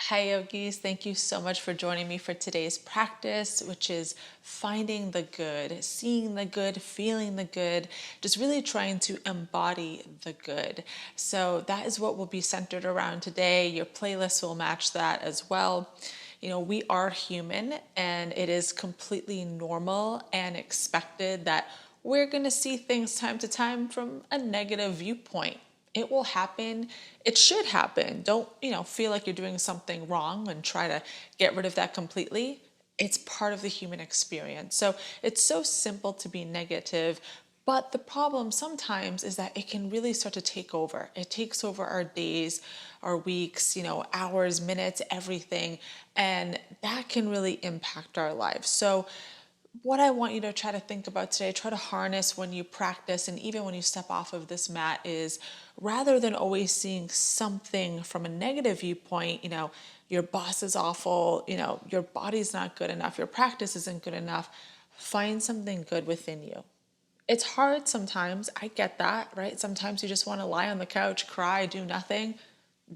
Hi yogis, thank you so much for joining me for today's practice, which is finding the good, seeing the good, feeling the good, just really trying to embody the good. So that is what will be centered around today. Your playlist will match that as well. You know, we are human and it is completely normal and expected that we're going to see things time to time from a negative viewpoint. It will happen. It should happen. Don't, feel like you're doing something wrong and try to get rid of that completely. It's part of the human experience. So it's so simple to be negative, but the problem sometimes is that it can really start to take over. It takes over our days, our weeks, hours, minutes, everything, and that can really impact our lives. So what I want you to try to think about today, try to harness when you practice and even when you step off of this mat is rather than always seeing something from a negative viewpoint, your boss is awful, your body's not good enough, your practice isn't good enough, find something good within you. It's hard sometimes, I get that, right? Sometimes you just want to lie on the couch, cry, do nothing,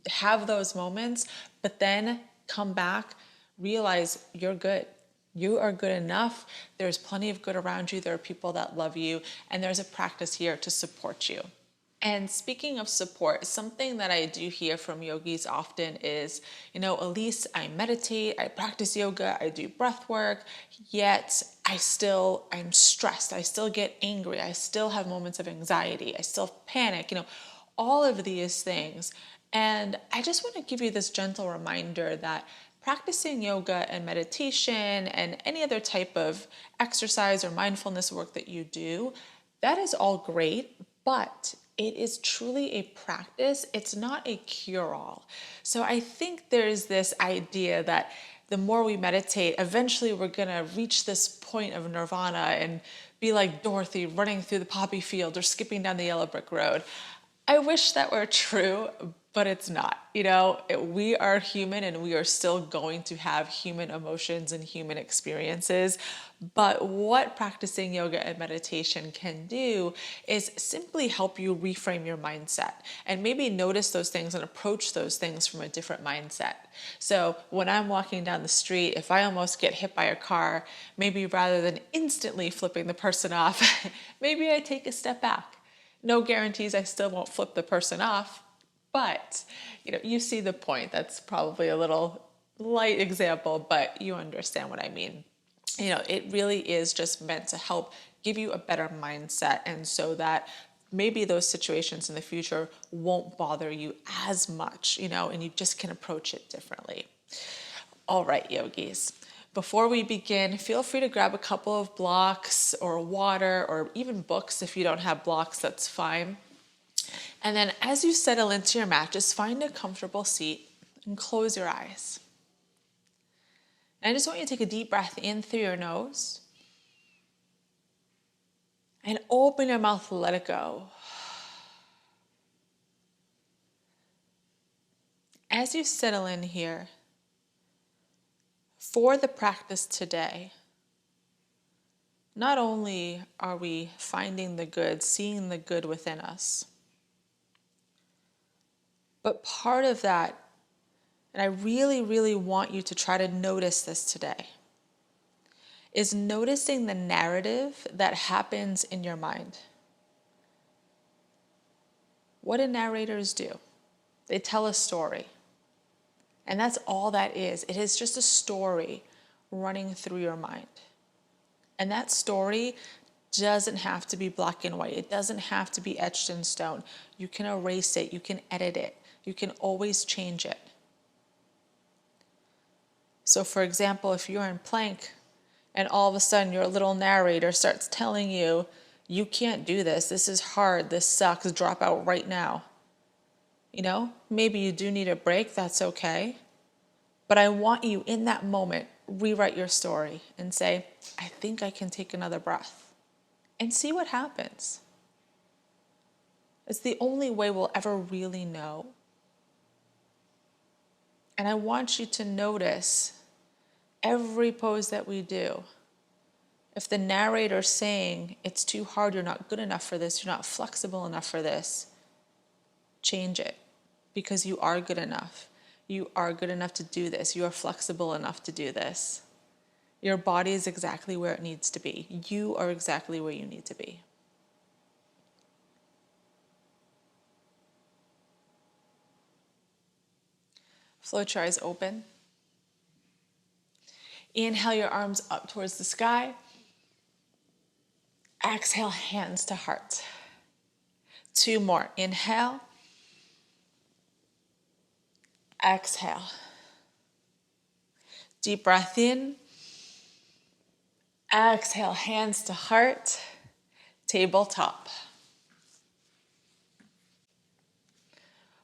have those moments, but then come back, realize you're good. You are good enough. There's plenty of good around you. There are people that love you, and there's a practice here to support you. And speaking of support, something that I do hear from yogis often is, Elyse, I meditate, I practice yoga, I do breath work, yet I'm stressed. I still get angry. I still have moments of anxiety. I still panic, all of these things. And I just want to give you this gentle reminder that practicing yoga and meditation and any other type of exercise or mindfulness work that you do, that is all great, but it is truly a practice. It's not a cure-all. So I think there's this idea that the more we meditate, eventually we're going to reach this point of nirvana and be like Dorothy running through the poppy field or skipping down the yellow brick road. I wish that were true, but it's not. We are human and we are still going to have human emotions and human experiences. But what practicing yoga and meditation can do is simply help you reframe your mindset and maybe notice those things and approach those things from a different mindset. So when I'm walking down the street, if I almost get hit by a car, maybe rather than instantly flipping the person off, maybe I take a step back. No guarantees I still won't flip the person off, but you see the point. That's probably a little light example, but you understand what I mean. It really is just meant to help give you a better mindset, and so that maybe those situations in the future won't bother you as much, and you just can approach it differently. All right, yogis. Before we begin, feel free to grab a couple of blocks or water or even books. If you don't have blocks, that's fine. And then as you settle into your mat, just find a comfortable seat and close your eyes. And I just want you to take a deep breath in through your nose and open your mouth, let it go. As you settle in here, for the practice today, not only are we finding the good, seeing the good within us, but part of that, and I really, really want you to try to notice this today, is noticing the narrative that happens in your mind. What do narrators do? They tell a story. And that's all that is. It is just a story running through your mind. And that story doesn't have to be black and white. It doesn't have to be etched in stone. You can erase it. You can edit it. You can always change it. So for example, if you're in plank and all of a sudden your little narrator starts telling you, you can't do this, this is hard, this sucks, drop out right now. Maybe you do need a break, that's okay. But I want you in that moment, rewrite your story and say, I think I can take another breath and see what happens. It's the only way we'll ever really know. And I want you to notice every pose that we do. If the narrator's saying, it's too hard, you're not good enough for this, you're not flexible enough for this, change it, because you are good enough. You are good enough to do this. You are flexible enough to do this. Your body is exactly where it needs to be. You are exactly where you need to be. Float your eyes open. Inhale your arms up towards the sky. Exhale, hands to heart. 2 more. Inhale. Exhale. Deep breath in. Exhale, hands to heart. Tabletop.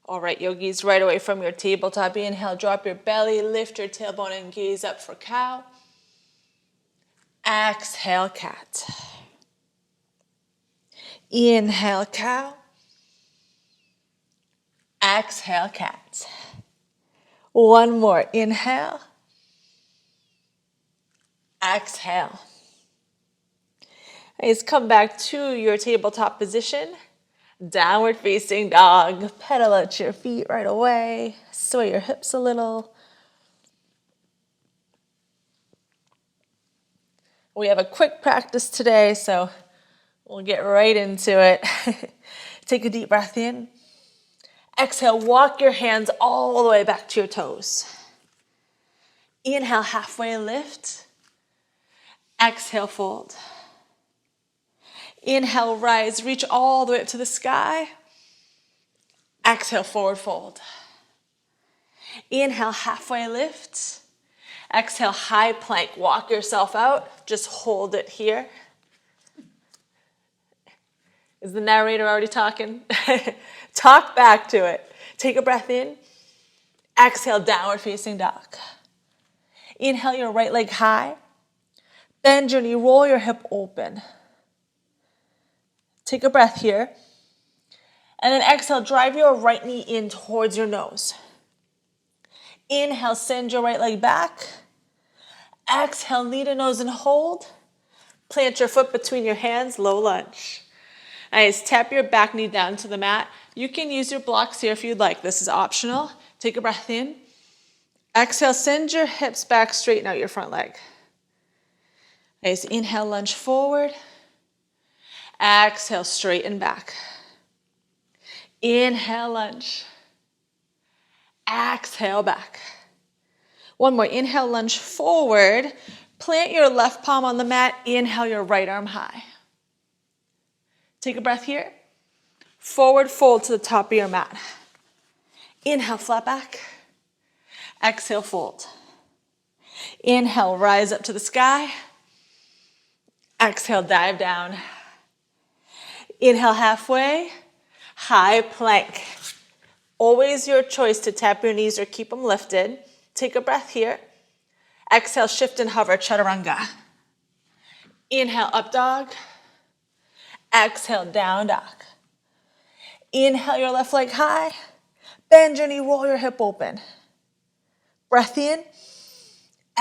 All right, yogis, right away from your tabletop. Inhale, drop your belly, lift your tailbone and gaze up for cow. Exhale, cat. Inhale, cow. Exhale, cat. 1 more. Inhale. Exhale. Nice. Come back to your tabletop position. Downward facing dog. Pedal out your feet right away. Sway your hips a little. We have a quick practice today, so we'll get right into it. Take a deep breath in. Exhale, walk your hands all the way back to your toes. Inhale, halfway lift. Exhale, fold. Inhale, rise, reach all the way up to the sky. Exhale, forward fold. Inhale, halfway lift. Exhale, high plank, walk yourself out. Just hold it here. Is the narrator already talking? Talk back to it. Take a breath in. Exhale, downward facing dog. Inhale your right leg high. Bend your knee, roll your hip open. Take a breath here. And then exhale, drive your right knee in towards your nose. Inhale, send your right leg back. Exhale, knee to nose and hold. Plant your foot between your hands, low lunge. Nice, tap your back knee down to the mat. You can use your blocks here if you'd like. This is optional. Take a breath in. Exhale, send your hips back, straighten out your front leg. Nice, inhale, lunge forward. Exhale, straighten back. Inhale, lunge. Exhale, back. 1 more, inhale, lunge forward. Plant your left palm on the mat. Inhale your right arm high. Take a breath here. Forward fold to the top of your mat. Inhale, flat back. Exhale, fold. Inhale, rise up to the sky. Exhale, dive down. Inhale, halfway. High plank. Always your choice to tap your knees or keep them lifted. Take a breath here. Exhale, shift and hover, chaturanga. Inhale, up dog. Exhale, down dog. Inhale your left leg high. Bend your knee, roll your hip open. Breath in.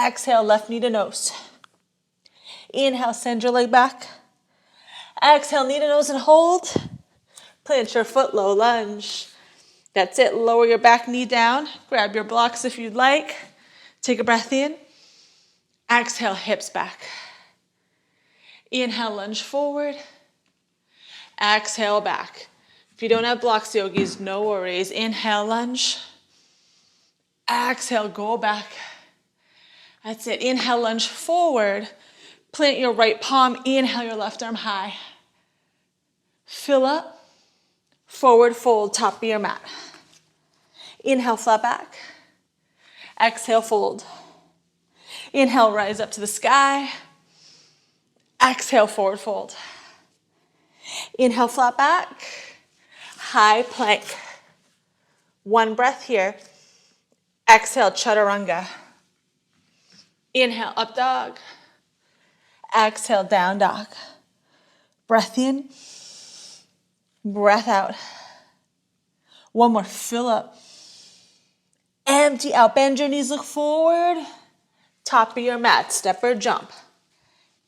Exhale, left knee to nose. Inhale, send your leg back. Exhale, knee to nose and hold. Plant your foot, low lunge. That's it. Lower your back knee down. Grab your blocks if you'd like. Take a breath in. Exhale, hips back. Inhale, lunge forward. Exhale, back. If you don't have blocks, yogis, no worries. Inhale, lunge. Exhale, go back. That's it. Inhale, lunge forward. Plant your right palm. Inhale your left arm high. Fill up. Forward fold, top of your mat. Inhale, flat back. Exhale, fold. Inhale, rise up to the sky. Exhale, forward fold. Inhale, flat back. High plank. 1 breath here. Exhale, chaturanga. Inhale, up dog. Exhale, down dog. Breath in. Breath out. 1 more, fill up. Empty out, bend your knees, look forward. Top of your mat, step or jump.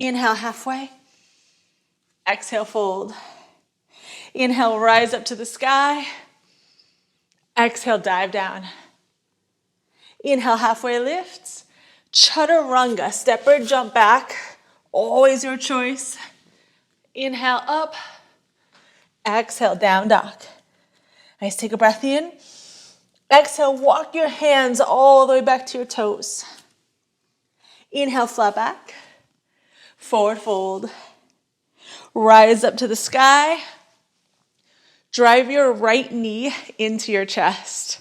Inhale, halfway. Exhale, fold. Inhale, rise up to the sky. Exhale, dive down. Inhale, halfway lift. Chaturanga, step or jump back. Always your choice. Inhale, up. Exhale, down dog. Nice, take a breath in. Exhale, walk your hands all the way back to your toes. Inhale, flat back. Forward fold. Rise up to the sky. Drive your right knee into your chest.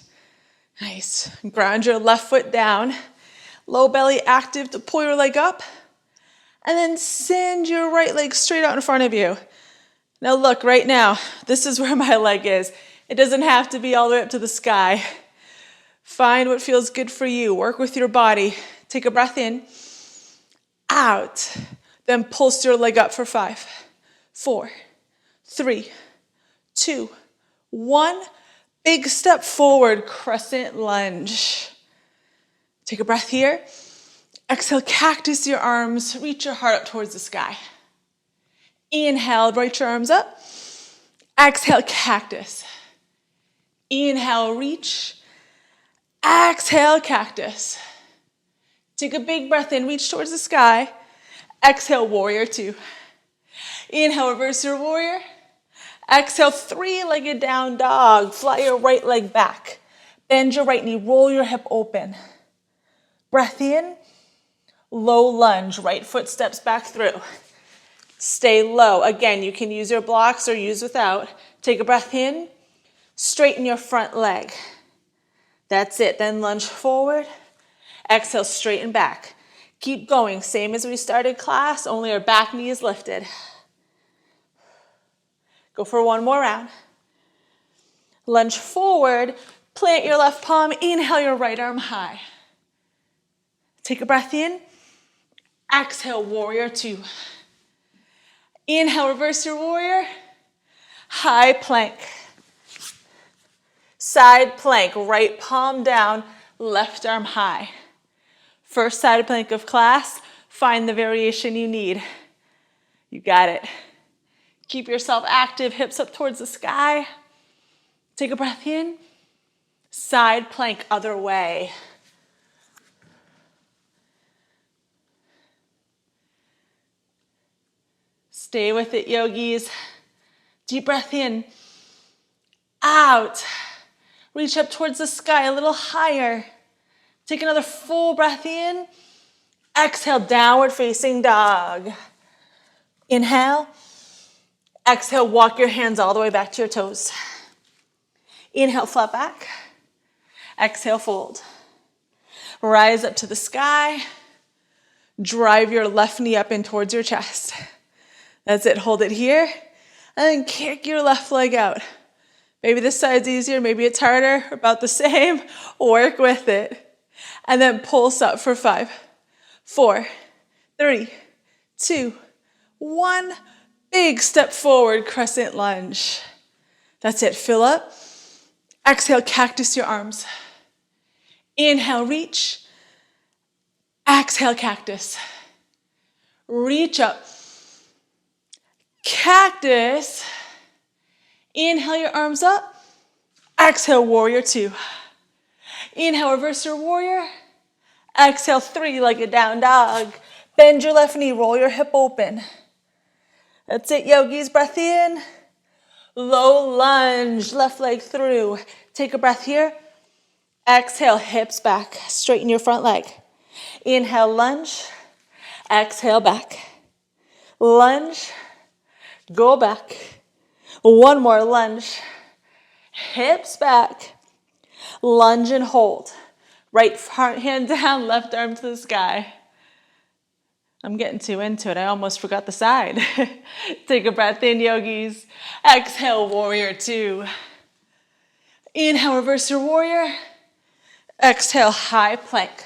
Nice. Ground your left foot down. Low belly active to pull your leg up. And then send your right leg straight out in front of you. Now look, right now, this is where my leg is. It doesn't have to be all the way up to the sky. Find what feels good for you. Work with your body. Take a breath in. Out. Then pulse your leg up for 5, 4, 3, 2, 1. Big step forward, crescent lunge. Take a breath here. Exhale, cactus your arms. Reach your heart up towards the sky. Inhale, right your arms up. Exhale, cactus. Inhale, reach. Exhale, cactus. Take a big breath in, reach towards the sky. Exhale, warrior 2. Inhale, reverse your warrior. Exhale, 3-legged down dog. Fly your right leg back. Bend your right knee, roll your hip open. Breath in, low lunge, right foot steps back through. Stay low. Again, you can use your blocks or use without. Take a breath in, straighten your front leg. That's it, then lunge forward. Exhale, straighten back. Keep going, same as we started class, only our back knee is lifted. Go for one more round. Lunge forward, plant your left palm, inhale your right arm high. Take a breath in. Exhale, warrior 2. Inhale, reverse your warrior. High plank. Side plank, right palm down, left arm high. First side plank of class, find the variation you need. You got it. Keep yourself active, hips up towards the sky. Take a breath in. Side plank, other way. Stay with it, yogis. Deep breath in. Out. Reach up towards the sky, a little higher. Take another full breath in. Exhale, downward facing dog. Inhale. Exhale, walk your hands all the way back to your toes. Inhale, flat back. Exhale, fold. Rise up to the sky. Drive your left knee up in towards your chest. That's it, hold it here. And then kick your left leg out. Maybe this side's easier, maybe it's harder, about the same. Work with it. And then pulse up for 5, 4, 3, 2, 1. Big step forward, crescent lunge. That's it, fill up. Exhale, cactus your arms. Inhale, reach. Exhale, cactus. Reach up. Cactus. Inhale your arms up. Exhale, warrior 2. Inhale, reverse your warrior. Exhale, 3-legged down dog. Bend your left knee, roll your hip open. That's it, yogis. Breath in. Low lunge, left leg through. Take a breath here. Exhale, hips back. Straighten your front leg. Inhale, lunge. Exhale, back. Lunge. Go back. One more lunge. Hips back. Lunge and hold. Right hand down, left arm to the sky. I'm getting too into it. I almost forgot the side. Take a breath in, yogis. Exhale, warrior 2. Inhale, reverse your warrior. Exhale, high plank.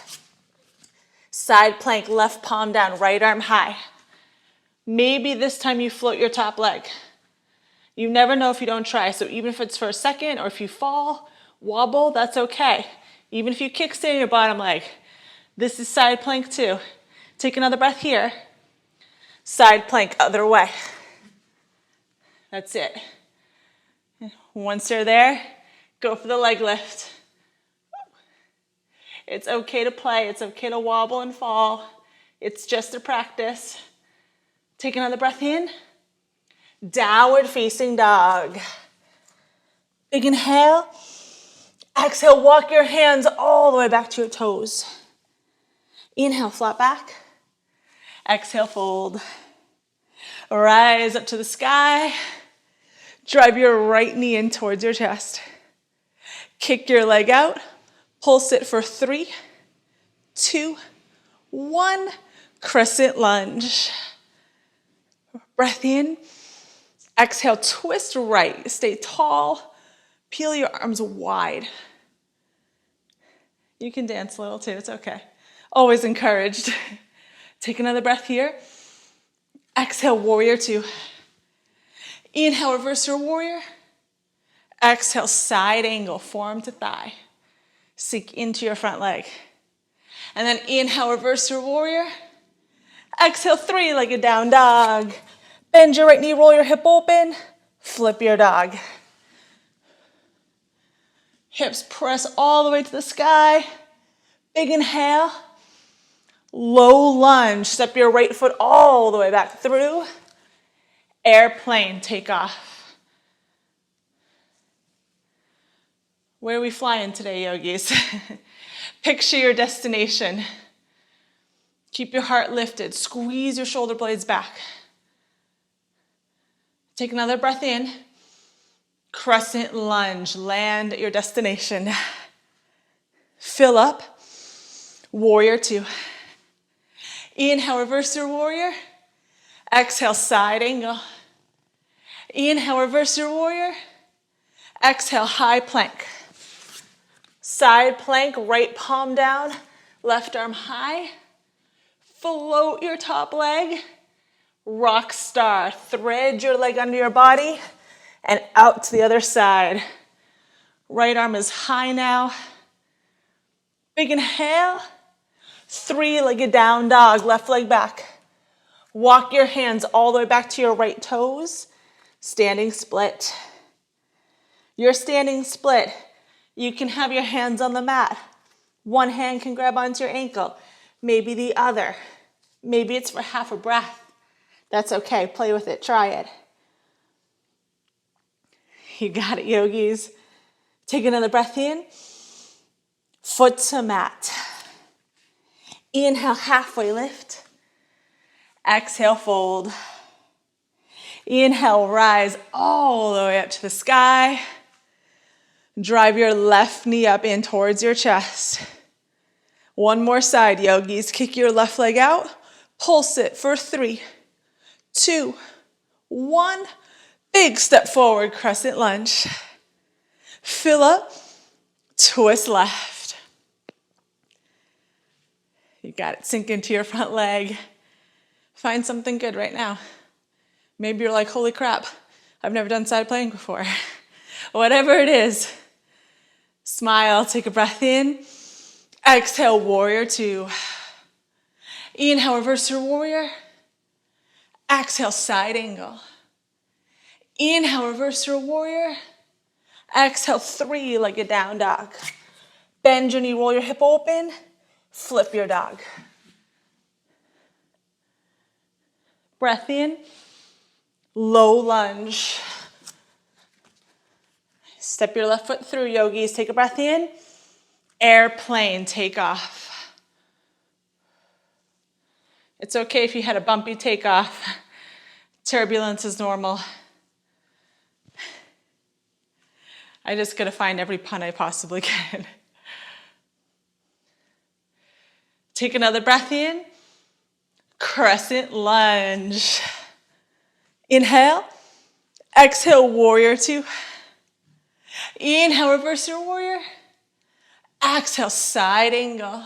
Side plank, left palm down, right arm high. Maybe this time you float your top leg. You never know if you don't try. So even if it's for a second or if you fall, wobble, that's okay. Even if you kickstand your bottom leg. This is side plank 2. Take another breath here. Side plank, other way. That's it. Once you're there, go for the leg lift. It's okay to play. It's okay to wobble and fall. It's just a practice. Take another breath in. Downward facing dog. Big inhale. Exhale, walk your hands all the way back to your toes. Inhale, flat back. Exhale, fold. Rise up to the sky. Drive your right knee in towards your chest. Kick your leg out. Pulse it for 3, 2, 1. Crescent lunge. Breath in. Exhale, twist right. Stay tall. Peel your arms wide. You can dance a little too, it's okay. Always encouraged. Take another breath here. Exhale, warrior 2. Inhale, reverse your warrior. Exhale, side angle, forearm to thigh. Sink into your front leg. And then inhale, reverse your warrior. Exhale, 3-legged down dog. Bend your right knee, roll your hip open. Flip your dog. Hips press all the way to the sky. Big inhale. Low lunge. Step your right foot all the way back through. Airplane, take off. Where are we flying today, yogis? Picture your destination. Keep your heart lifted. Squeeze your shoulder blades back. Take another breath in. Crescent lunge. Land at your destination. Fill up. Warrior 2. Inhale, reverse your warrior. Exhale, side angle. Inhale, reverse your warrior. Exhale, high plank. Side plank, right palm down, left arm high. Float your top leg. Rock star. Thread your leg under your body and out to the other side. Right arm is high now. Big inhale. 3-legged down dog, left leg back. Walk your hands all the way back to your right toes. Standing split. Your standing split. You can have your hands on the mat. One hand can grab onto your ankle. Maybe the other. Maybe it's for half a breath. That's okay. Play with it. Try it. You got it, yogis. Take another breath in. Foot to mat. Inhale, halfway lift. Exhale, fold. Inhale, rise all the way up to the sky. Drive your left knee up in towards your chest. One more side, yogis. Kick your left leg out. Pulse it for 3, 2, 1. Big step forward, crescent lunge. Fill up. Twist left. You got it. Sink into your front leg. Find something good right now. Maybe you're like, holy crap, I've never done side plank before. Whatever it is, smile, take a breath in. Exhale, warrior 2. Inhale, reverse your warrior. Exhale, side angle. Inhale, reverse your warrior. Exhale, 3-legged down dog. Bend your knee, roll your hip open. Flip your dog. Breath in. Low lunge. Step your left foot through, yogis. Take a breath in. Airplane, take off. It's okay if you had a bumpy takeoff. Turbulence is normal. I just gotta find every pun I possibly can. Take another breath in. Crescent lunge. Inhale. Exhale, warrior 2. Inhale, reverse your warrior. Exhale, side angle.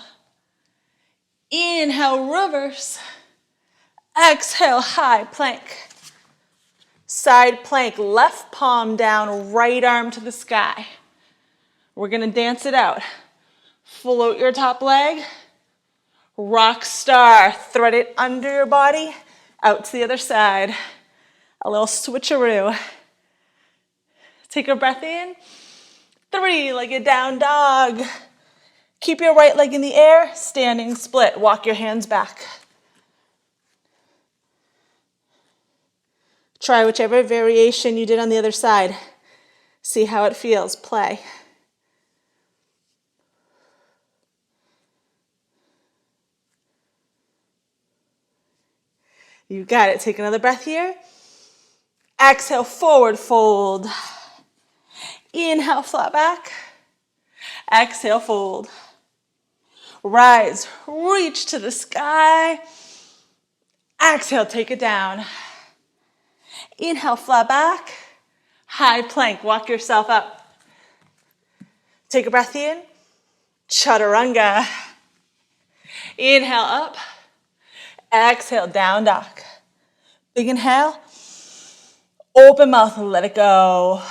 Inhale, reverse. Exhale, high plank. Side plank, left palm down, right arm to the sky. We're gonna dance it out. Float your top leg. Rock star, thread it under your body, out to the other side. A little switcheroo. Take a breath in. 3-legged down dog. Keep your right leg in the air, standing split. Walk your hands back. Try whichever variation you did on the other side. See how it feels. Play. You got it. Take another breath here. Exhale, forward fold. Inhale, flat back. Exhale, fold. Rise, reach to the sky. Exhale, take it down. Inhale, flat back. High plank, walk yourself up. Take a breath in. Chaturanga. Inhale, up. Exhale, down dog. Big inhale. Open mouth, let it go.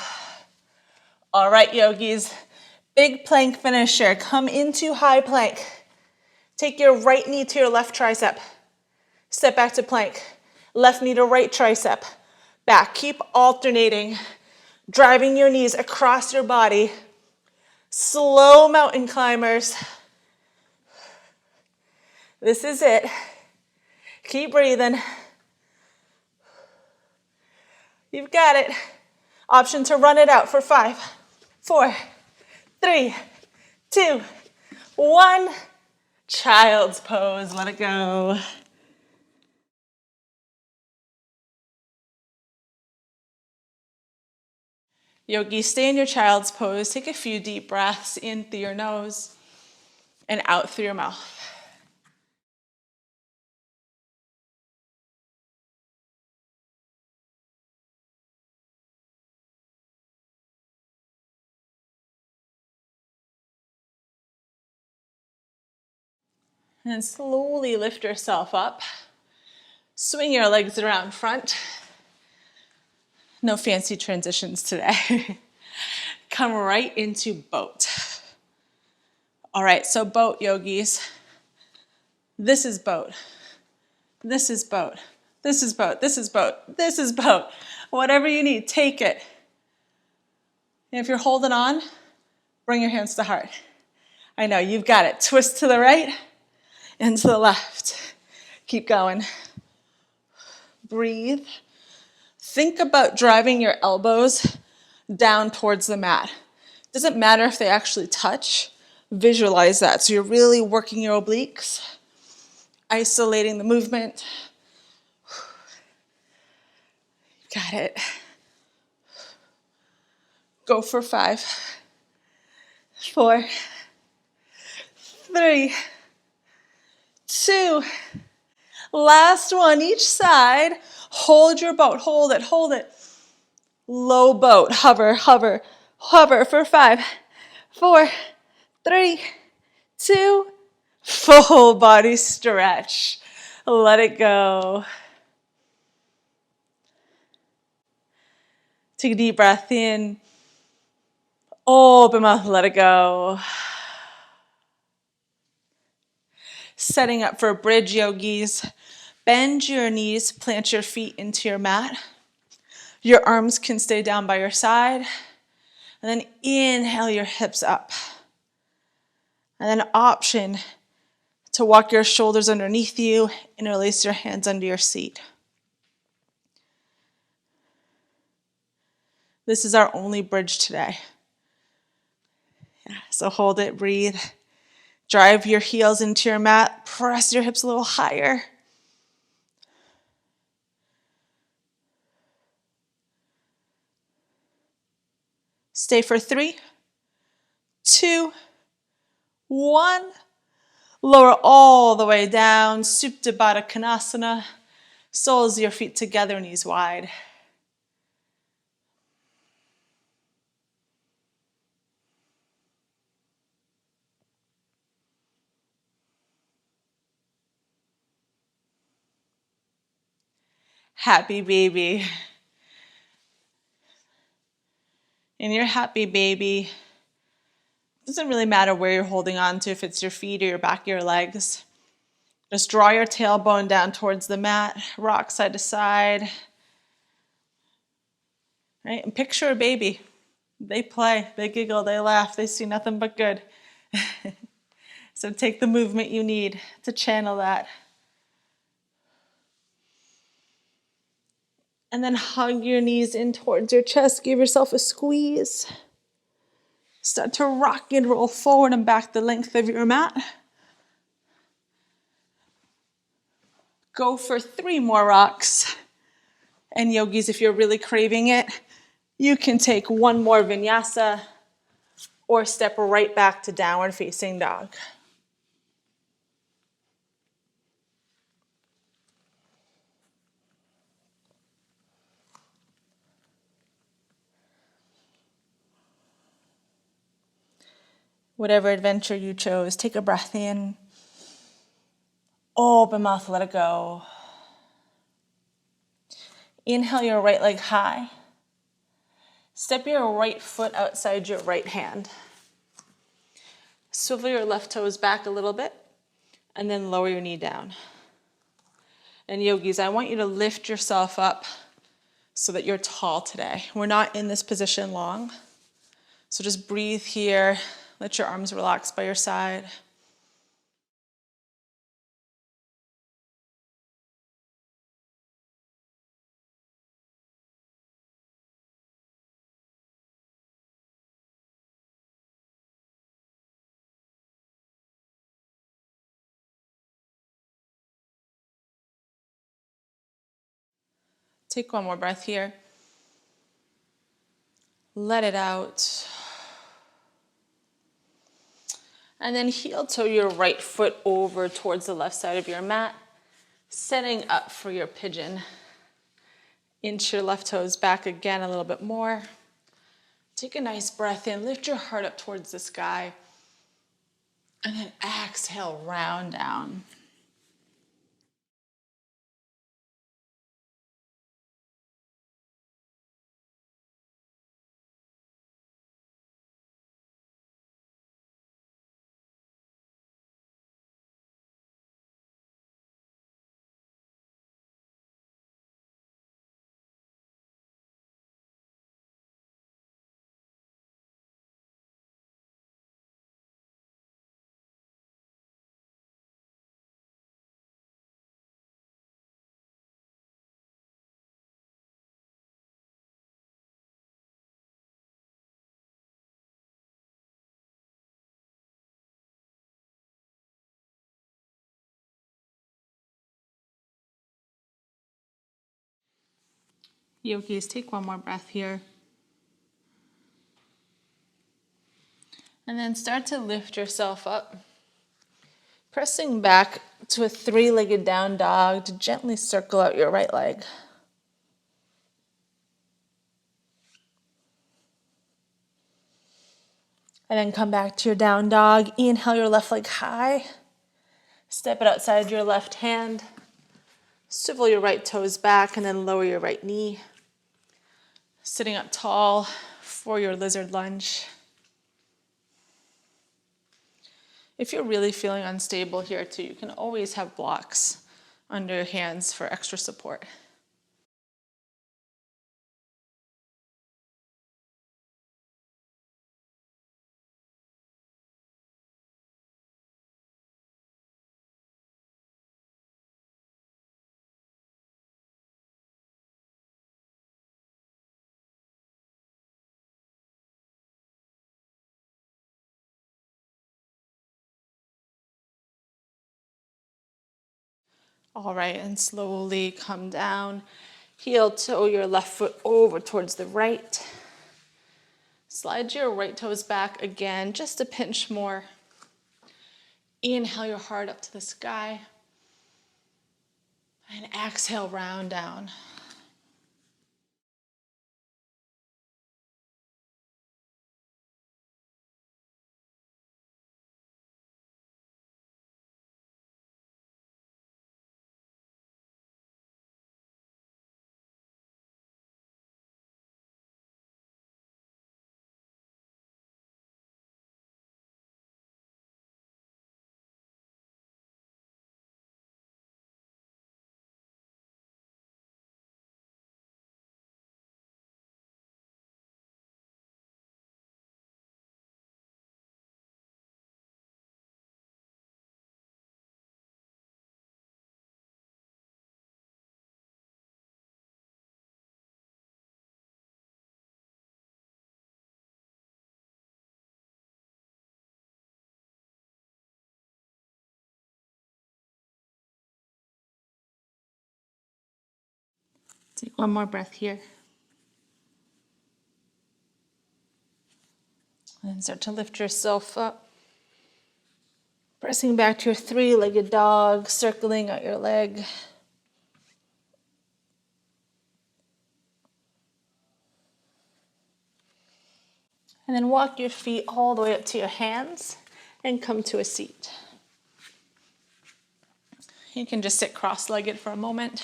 All right, yogis. Big plank finisher. Come into high plank. Take your right knee to your left tricep. Step back to plank. Left knee to right tricep. Back. Keep alternating. Driving your knees across your body. Slow mountain climbers. This is it. Keep breathing. You've got it. Option to run it out for 5, 4, 3, 2, 1. Child's pose. Let it go. Yogi, stay in your child's pose. Take a few deep breaths in through your nose and out through your mouth. And slowly lift yourself up. Swing your legs around front. No fancy transitions today. Come right into boat. All right, so boat, yogis. This is boat. This is boat. This is boat. This is boat. This is boat. Whatever you need, take it. And if you're holding on, bring your hands to heart. I know, you've got it. Twist to the right and to the left. Keep going. Breathe. Think about driving your elbows down towards the mat. Doesn't matter if they actually touch. Visualize that. So you're really working your obliques, isolating the movement. Got it. Go for 5, 4, 3, 2. Last one, each side. Hold your boat. Hold it. Hold it. Low boat. Hover, hover, hover for 5, 4, 3, 2. Full body stretch. Let it go. Take a deep breath in. Open mouth, let it go. Setting up for bridge, yogis. Bend your knees, plant your feet into your mat. Your arms can stay down by your side. And then inhale your hips up. And then option to walk your shoulders underneath you and release your hands under your seat. This is our only bridge today. Yeah, so hold it, breathe. Drive your heels into your mat. Press your hips a little higher. Stay for 3, 2, 1. Lower all the way down. Supta Baddha Konasana. Soles of your feet together, knees wide. Happy baby. In your happy baby, it doesn't really matter where you're holding on to, if it's your feet or your back of your legs. Just draw your tailbone down towards the mat, rock side to side. Right? And picture a baby. They play, they giggle, they laugh, they see nothing but good. So take the movement you need to channel that. And then hug your knees in towards your chest. Give yourself a squeeze. Start to rock and roll forward and back the length of your mat. Go for 3 more rocks. And yogis, if you're really craving it, you can take 1 more vinyasa or step right back to downward facing dog. Whatever adventure you chose, take a breath in. Open mouth, let it go. Inhale your right leg high. Step your right foot outside your right hand. Swivel your left toes back a little bit, and then lower your knee down. And yogis, I want you to lift yourself up so that you're tall today. We're not in this position long. So just breathe here. Let your arms relax by your side. Take 1 more breath here. Let it out. And then heel toe your right foot over towards the left side of your mat, setting up for your pigeon. Inch your left toes back again a little bit more. Take a nice breath in, lift your heart up towards the sky, and then exhale, round down. Yogis, take 1 more breath here. And then start to lift yourself up. Pressing back to a 3-legged down dog to gently circle out your right leg. And then come back to your down dog. Inhale your left leg high. Step it outside your left hand. Swivel your right toes back and then lower your right knee. Sitting up tall for your lizard lunge. If you're really feeling unstable here too, you can always have blocks under your hands for extra support. All right, and slowly come down. Heel toe your left foot over towards the right. Slide your right toes back again, just a pinch more. Inhale your heart up to the sky. And exhale, round down. Take one more breath here. And start to lift yourself up. Pressing back to your three-legged dog, circling out your leg. And then walk your feet all the way up to your hands and come to a seat. You can just sit cross-legged for a moment.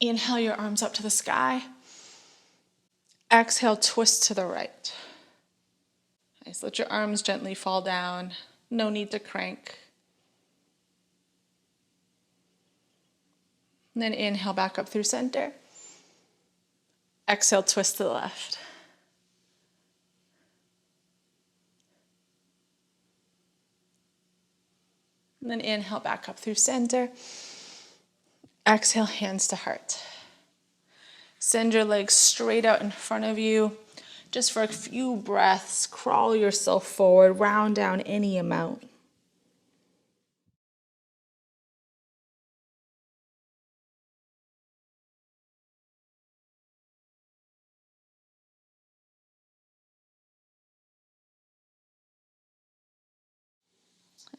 Inhale your arms up to the sky. Exhale, twist to the right. Nice. Let your arms gently fall down. No need to crank. And then inhale back up through center. Exhale, twist to the left. And then inhale back up through center. Exhale, hands to heart. Send your legs straight out in front of you. Just for a few breaths, crawl yourself forward, round down any amount.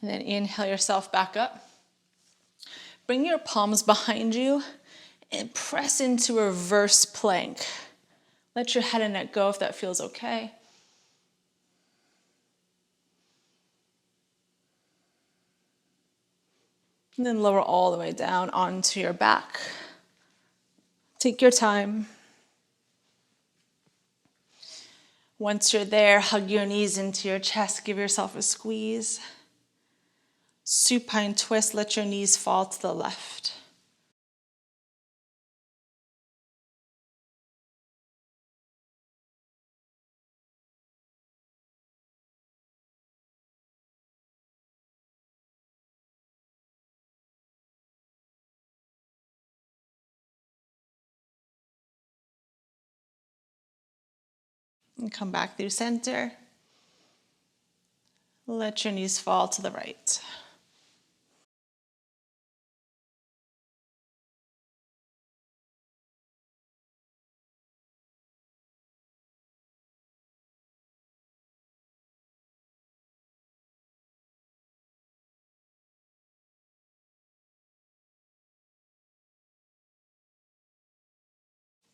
And then inhale yourself back up. Bring your palms behind you and press into reverse plank. Let your head and neck go if that feels okay. And then lower all the way down onto your back. Take your time. Once you're there, hug your knees into your chest. Give yourself a squeeze. Supine twist. Let your knees fall to the left. And come back through center. Let your knees fall to the right.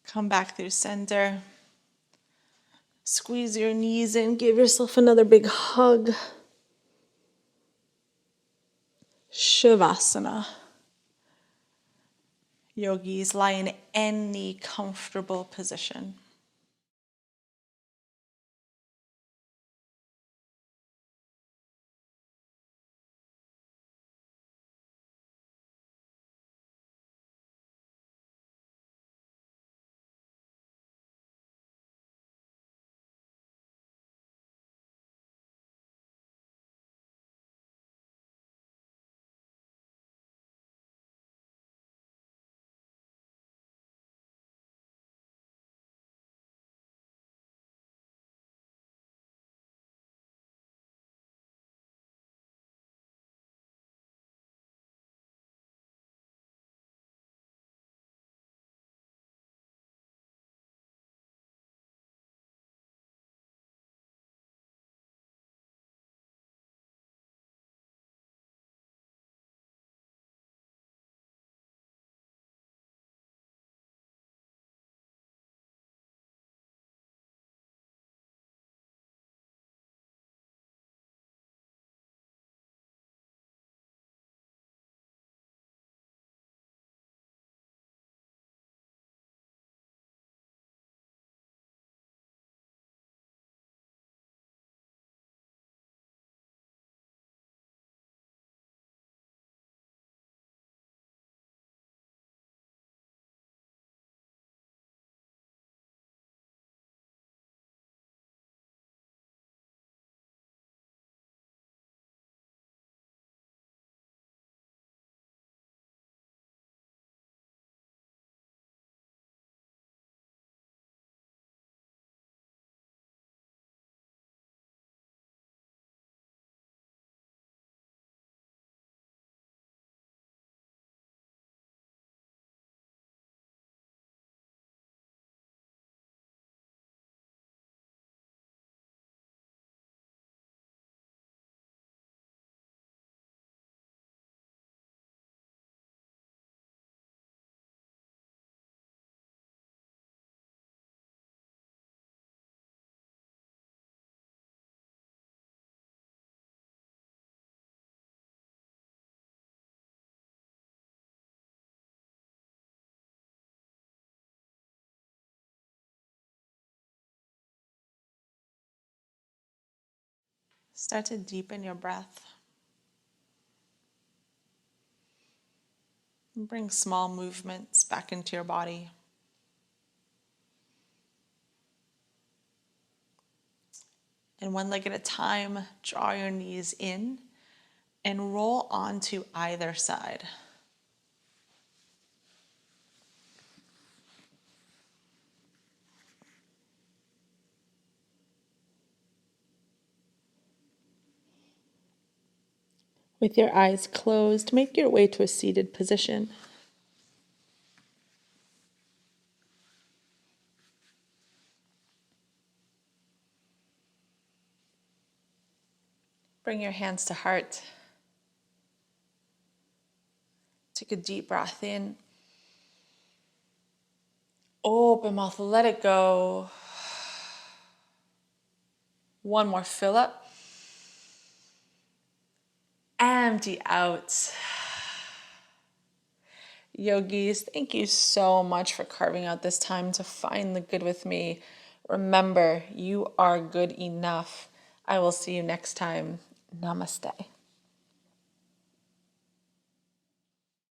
Come back through center. Squeeze your knees in. Give yourself another big hug. Shavasana. Yogis, lie in any comfortable position. Start to deepen your breath. And bring small movements back into your body. And one leg at a time, draw your knees in and roll onto either side. With your eyes closed, make your way to a seated position. Bring your hands to heart. Take a deep breath in. Open mouth, let it go. One more fill up. Empty out. Yogis, thank you so much for carving out this time to find the good with me. Remember, you are good enough. I will see you next time. Namaste.